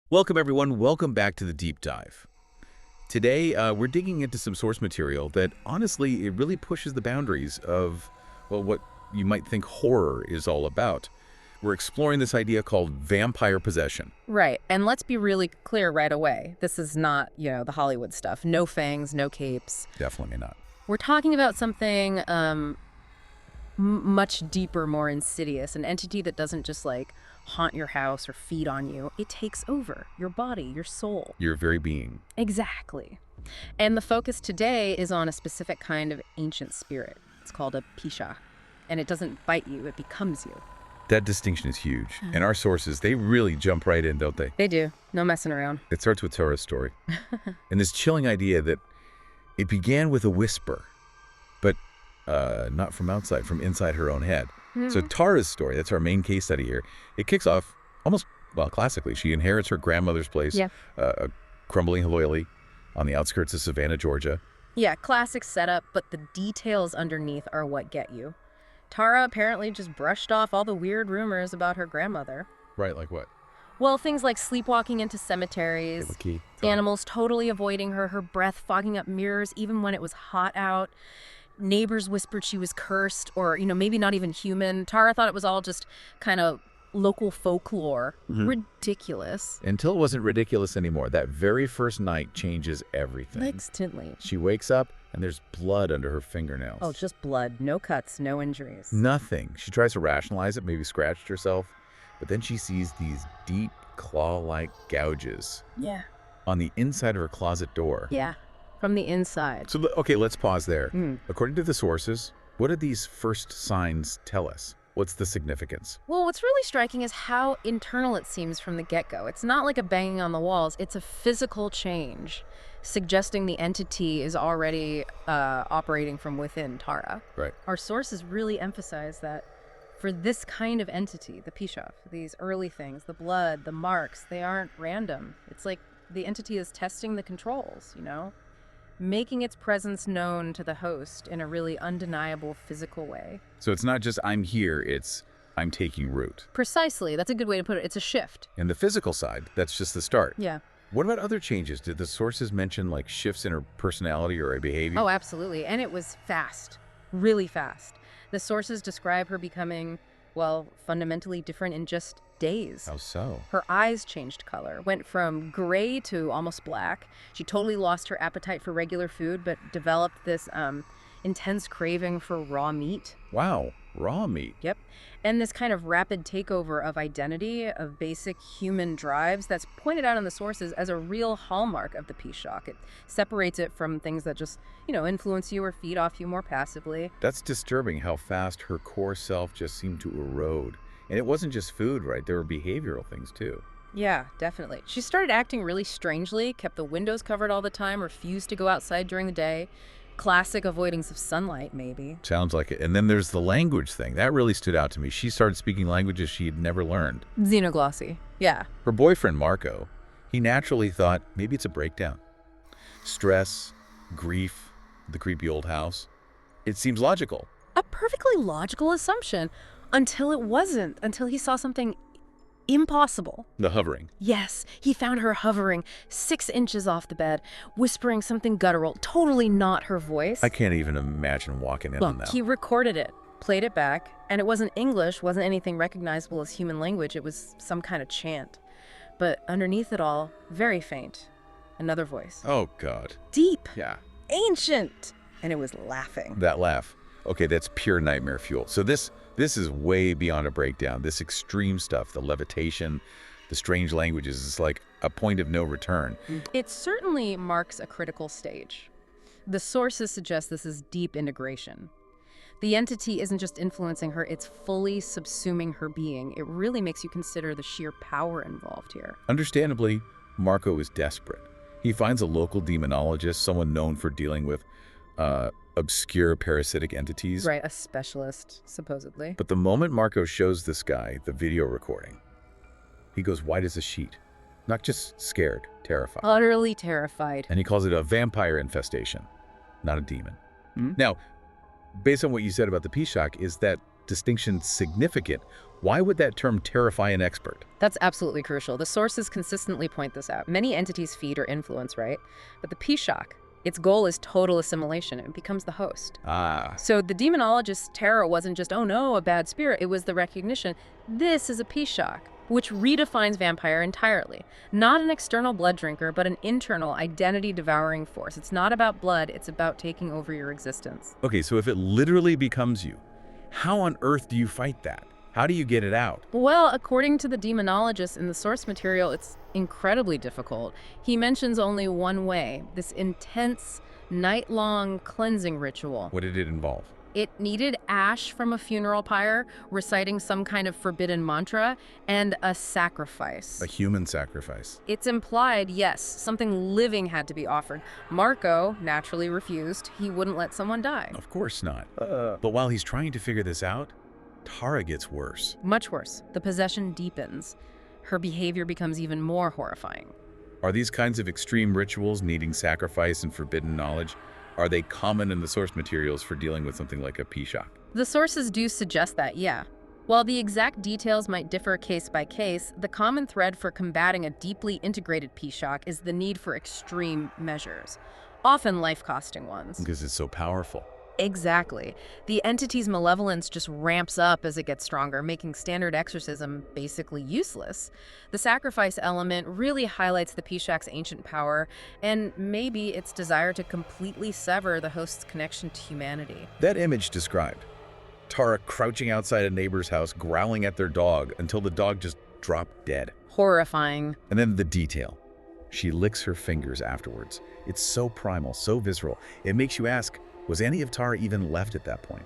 Welcome, everyone. Welcome back to the Deep Dive. Today, we're digging into some source material that, honestly, it really pushes the boundaries of, well, what you might think horror is all about. We're exploring this idea called vampire possession. Right. And let's be really clear right away. This is not, the Hollywood stuff. No fangs, no capes. Definitely not. We're talking about something much deeper, more insidious, an entity that doesn't just haunt your house or feed on you. It takes over your body, your soul. Your very being. Exactly. And the focus today is on a specific kind of ancient spirit. It's called a Pishach. And it doesn't bite you, it becomes you. That distinction is huge. And our sources, they really jump right in, don't they? They do. No messing around. It starts with Tara's story. And this chilling idea that it began with a whisper, but not from outside, from inside her own head. So Tara's story, that's our main case study here, it kicks off almost, well, classically. She inherits her grandmother's place, a crumbling Haloili on the outskirts of Savannah, Georgia. Yeah, classic setup, but the details underneath are what get you. Tara apparently just brushed off all the weird rumors about her grandmother. Right, like what? Well, things like sleepwalking into cemeteries, animals totally avoiding her, her breath fogging up mirrors even when it was hot out. Neighbors whispered she was cursed or, maybe not even human. Tara thought it was all just kind of local folklore. Ridiculous. Until it wasn't ridiculous anymore. That very first night changes everything. Instantly. She wakes up and there's blood under her fingernails. Oh, just blood. No cuts, no injuries. Nothing. She tries to rationalize it, maybe scratched herself. But then she sees these deep, claw-like gouges. Yeah. On the inside of her closet door. Yeah. From the inside. So, okay, let's pause there. According to the sources, what do these first signs tell us? What's the significance? Well, what's really striking is how internal it seems from the get-go. It's not like a banging on the walls. It's a physical change, suggesting the entity is already operating from within Tara. Right. Our sources really emphasize that for this kind of entity, the Pishach, these early things, the blood, the marks, they aren't random. It's like the entity is testing the controls, making its presence known to the host in a really undeniable physical way. So it's not just I'm here, it's I'm taking root. Precisely. That's a good way to put it. It's a shift. And the physical side, that's just the start. Yeah. What about other changes? Did the sources mention shifts in her personality or her behavior? Oh, absolutely. And it was fast. Really fast. The sources describe her becoming, fundamentally different in just days. How so? Her eyes changed color, went from gray to almost black. She totally lost her appetite for regular food, but developed this intense craving for raw meat. Wow, raw meat. Yep. And this kind of rapid takeover of identity, of basic human drives, that's pointed out in the sources as a real hallmark of the Pishach. It separates it from things that just, influence you or feed off you more passively. That's disturbing how fast her core self just seemed to erode. And it wasn't just food, right? There were behavioral things, too. Yeah, definitely. She started acting really strangely, kept the windows covered all the time, refused to go outside during the day. Classic avoidance of sunlight, maybe. Sounds like it. And then there's the language thing. That really stood out to me. She started speaking languages she had never learned. Xenoglossy. Yeah. Her boyfriend, Marco, he naturally thought maybe it's a breakdown. Stress, grief, the creepy old house. It seems logical. A perfectly logical assumption. Until it wasn't. Until he saw something impossible. The hovering. Yes, he found her hovering 6 inches off the bed, whispering something guttural, totally not her voice. I can't even imagine walking in on that. He recorded it, played it back, and it wasn't English, wasn't anything recognizable as human language. It was some kind of chant. But underneath it all, very faint, another voice. Oh, God. Deep. Yeah. Ancient. And it was laughing. That laugh. Okay, that's pure nightmare fuel. So this is way beyond a breakdown. This extreme stuff, the levitation, the strange languages, is like a point of no return. It certainly marks a critical stage. The sources suggest this is deep integration. The entity isn't just influencing her, it's fully subsuming her being. It really makes you consider the sheer power involved here. Understandably, Marco is desperate. He finds a local demonologist, someone known for dealing with obscure parasitic entities. Right, a specialist, supposedly. But the moment Marco shows this guy the video recording, he goes white as a sheet. Not just scared, terrified. Utterly terrified. And he calls it a vampire infestation, not a demon. Now, based on what you said about the Pishach, is that distinction significant? Why would that term terrify an expert? That's absolutely crucial. The sources consistently point this out. Many entities feed or influence, right? But the Pishach, its goal is total assimilation. It becomes the host. So the demonologist's terror wasn't just, oh no, a bad spirit. It was the recognition, this is a Pishach, which redefines vampire entirely. Not an external blood drinker, but an internal identity-devouring force. It's not about blood, it's about taking over your existence. Okay, so if it literally becomes you, how on earth do you fight that? How do you get it out? Well, according to the demonologist in the source material, it's incredibly difficult. He mentions only one way, this intense, night-long cleansing ritual. What did it involve? It needed ash from a funeral pyre, reciting some kind of forbidden mantra, and a sacrifice. A human sacrifice. It's implied, yes, something living had to be offered. Marco naturally refused. He wouldn't let someone die. Of course not. But while he's trying to figure this out, Tara gets worse. Much worse. The possession deepens. Her behavior becomes even more horrifying. Are these kinds of extreme rituals needing sacrifice and forbidden knowledge, are they common in the source materials for dealing with something like a Pishach? The sources do suggest that, yeah. While the exact details might differ case by case, the common thread for combating a deeply integrated Pishach is the need for extreme measures, often life-costing ones. Because it's so powerful. Exactly. The entity's malevolence just ramps up as it gets stronger, making standard exorcism basically useless. The sacrifice element really highlights the Pishach's ancient power and maybe its desire to completely sever the host's connection to humanity. That image described, Tara crouching outside a neighbor's house, growling at their dog until the dog just dropped dead. Horrifying. And then the detail. She licks her fingers afterwards. It's so primal, so visceral. It makes you ask, was any of Tara even left at that point?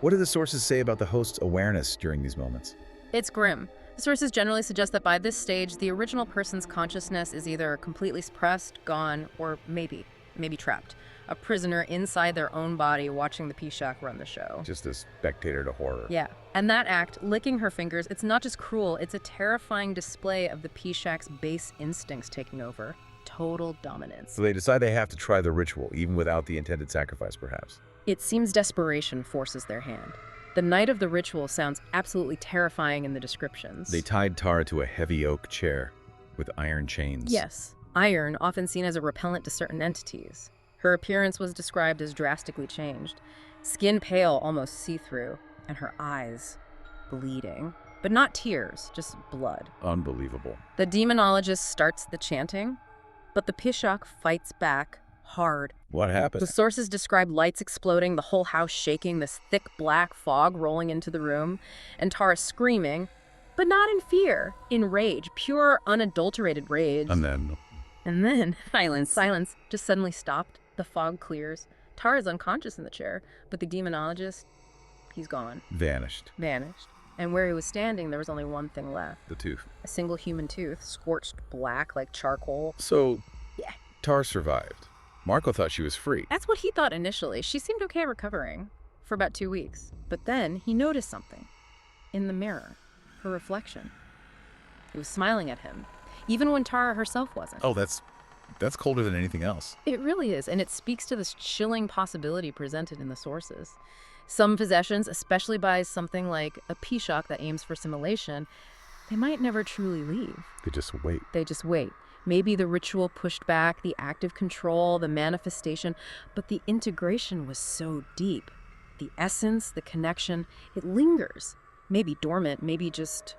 What do the sources say about the host's awareness during these moments? It's grim. The sources generally suggest that by this stage, the original person's consciousness is either completely suppressed, gone, or maybe trapped. A prisoner inside their own body watching the Pishach run the show. Just a spectator to horror. Yeah. And that act, licking her fingers, it's not just cruel, it's a terrifying display of the Pishach's base instincts taking over. Total dominance. So they decide they have to try the ritual, even without the intended sacrifice, perhaps. It seems desperation forces their hand. The night of the ritual sounds absolutely terrifying in the descriptions. They tied Tara to a heavy oak chair with iron chains. Yes, iron, often seen as a repellent to certain entities. Her appearance was described as drastically changed. Skin pale, almost see-through, and her eyes bleeding. But not tears, just blood. Unbelievable. The demonologist starts the chanting, but the Pishach fights back hard. What happened? The sources describe lights exploding, the whole house shaking, this thick black fog rolling into the room, and Tara screaming, but not in fear, in rage, pure, unadulterated rage. And then Silence just suddenly stopped. The fog clears. Tara's unconscious in the chair, but the demonologist, he's gone. Vanished. And where he was standing, there was only one thing left. The tooth. A single human tooth, scorched black like charcoal. So, Yeah. Tara survived. Marco thought she was free. That's what he thought initially. She seemed okay recovering for about 2 weeks. But then he noticed something. In the mirror, her reflection. It was smiling at him, even when Tara herself wasn't. Oh, that's colder than anything else. It really is, and it speaks to this chilling possibility presented in the sources. Some possessions, especially by something like a Pishach that aims for assimilation, they might never truly leave. They just wait. Maybe the ritual pushed back, the active control, the manifestation, but the integration was so deep. The essence, the connection, it lingers. Maybe dormant, maybe just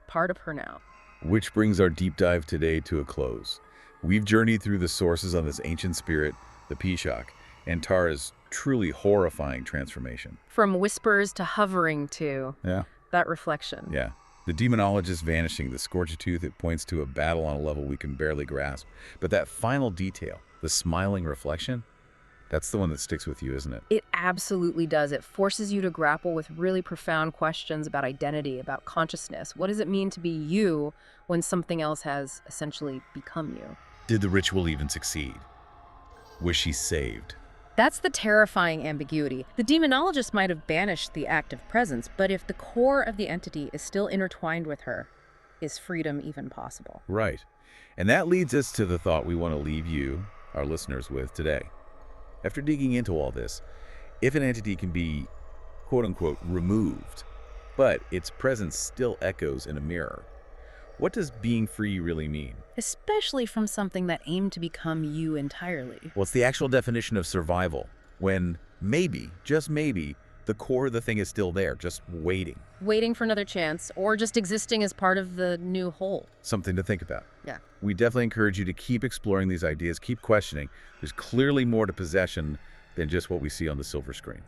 part of her now. Which brings our deep dive today to a close. We've journeyed through the sources on this ancient spirit, the Pishach, and Tara's truly horrifying transformation. From whispers to hovering to that reflection. Yeah. The demonologist vanishing, the scorched tooth, it points to a battle on a level we can barely grasp. But that final detail, the smiling reflection, that's the one that sticks with you, isn't it? It absolutely does. It forces you to grapple with really profound questions about identity, about consciousness. What does it mean to be you when something else has essentially become you? Did the ritual even succeed? Was she saved? That's the terrifying ambiguity. The demonologist might have banished the active presence, but if the core of the entity is still intertwined with her, is freedom even possible? Right. And that leads us to the thought we want to leave you, our listeners, with today. After digging into all this, if an entity can be quote-unquote removed, but its presence still echoes in a mirror. What does being free really mean? Especially from something that aimed to become you entirely. Well, it's the actual definition of survival, when maybe, just maybe, the core of the thing is still there, just waiting. Waiting for another chance, or just existing as part of the new whole. Something to think about. Yeah. We definitely encourage you to keep exploring these ideas, keep questioning. There's clearly more to possession than just what we see on the silver screen.